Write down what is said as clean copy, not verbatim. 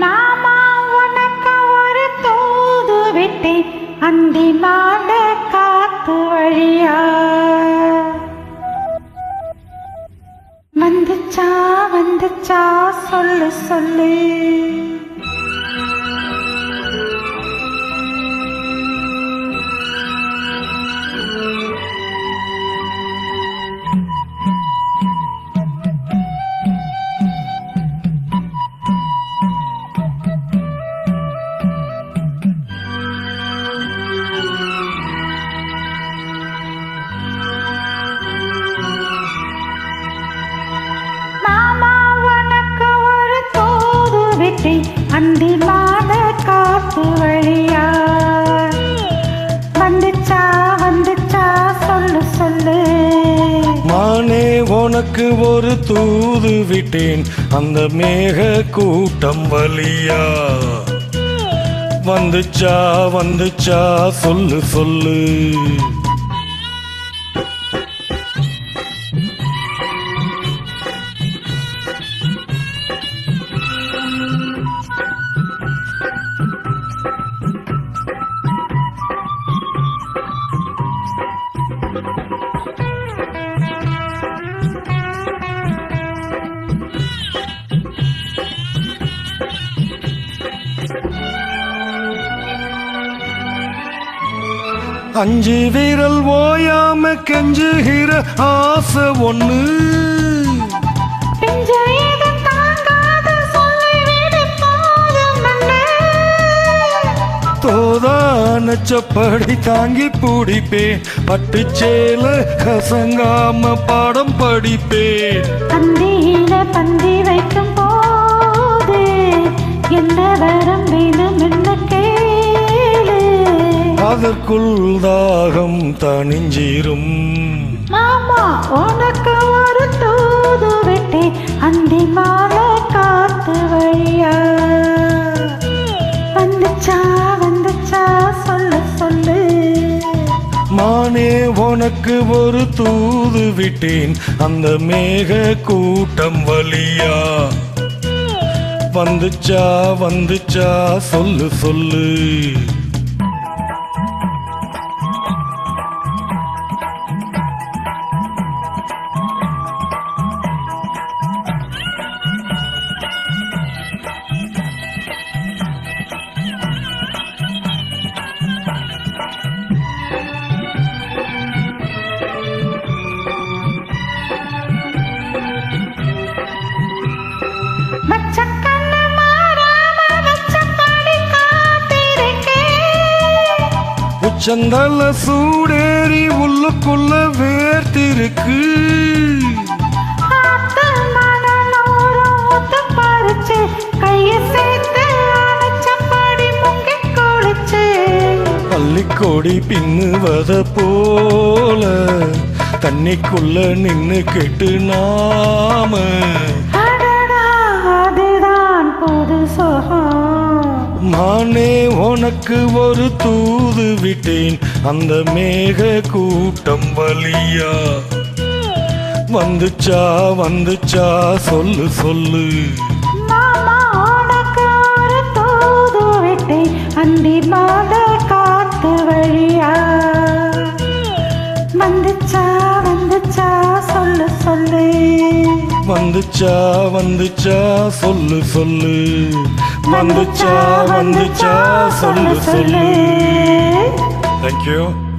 மாமா உனக்கு ஒரு தூது விட்டேன் அந்தி மாட காத்து வழியா. வந்துச்சா வந்துச்சா சொல்லு சொல்லு. அந்தி மாத காத்து வழியா. வந்துச்சா வந்துச்சா சொல்லு சொல்லு. மானே உனக்கு ஒரு தூது விட்டேன் அந்த மேக கூட்டம் வழியா. வந்துச்சா வந்துச்சா சொல்லு சொல்லு. அஞ்சு வீரல் ஓயாம கெஞ்சுகிற ஆசை ஒண்ணு. தோதானச்சப்படி தாங்கி பிடிப்பேன் பட்டுச்சேல கசங்காம பாடம் படிப்பேன். அந்தியில பந்தி வைக்கும் போது என்ன வரம் வேணும் என்ன கேளு. அதற்குள் தாகம் தணிஞ்சிரும். மாமா உனக்கு ஒரு தூது விட்டே அந்தி மாலை காத்து வழியா. வந்துச்சா வந்துச்சா சொல்லு சொல்லு. மானே உனக்கு ஒரு தூது விட்டேன் அந்த மேக கூட்டம் வழியா. வந்துச்சா வந்துச்சா சொல்லு சொல்லு. உச்சந்தல சூடேறி உள்ளுக்குள்ள வேர்த்திருக்கு. பள்ளிக்கோடி பின்னுவத போல தண்ணிக்குள்ள நின்னு கெட்டு நாம. மானே உனக்கு ஒரு தூது விட்டேன் அந்த மேக கூட்டம் வழியா. வந்துச்சா வந்துச்சா சொல்லு சொல்லு. மாமா உனக்கு ஒரு தூது விட்டேன் அந்தி மாத காத்து வழியா. வந்துச்சா வந்துச்சா சொல்லு சொல்லு. வந்துச்சா வந்துச்சா சொல்லு சொல்லு. வந்துச்சா வந்துச்சா சொல்லு சொல்லு. Thank you.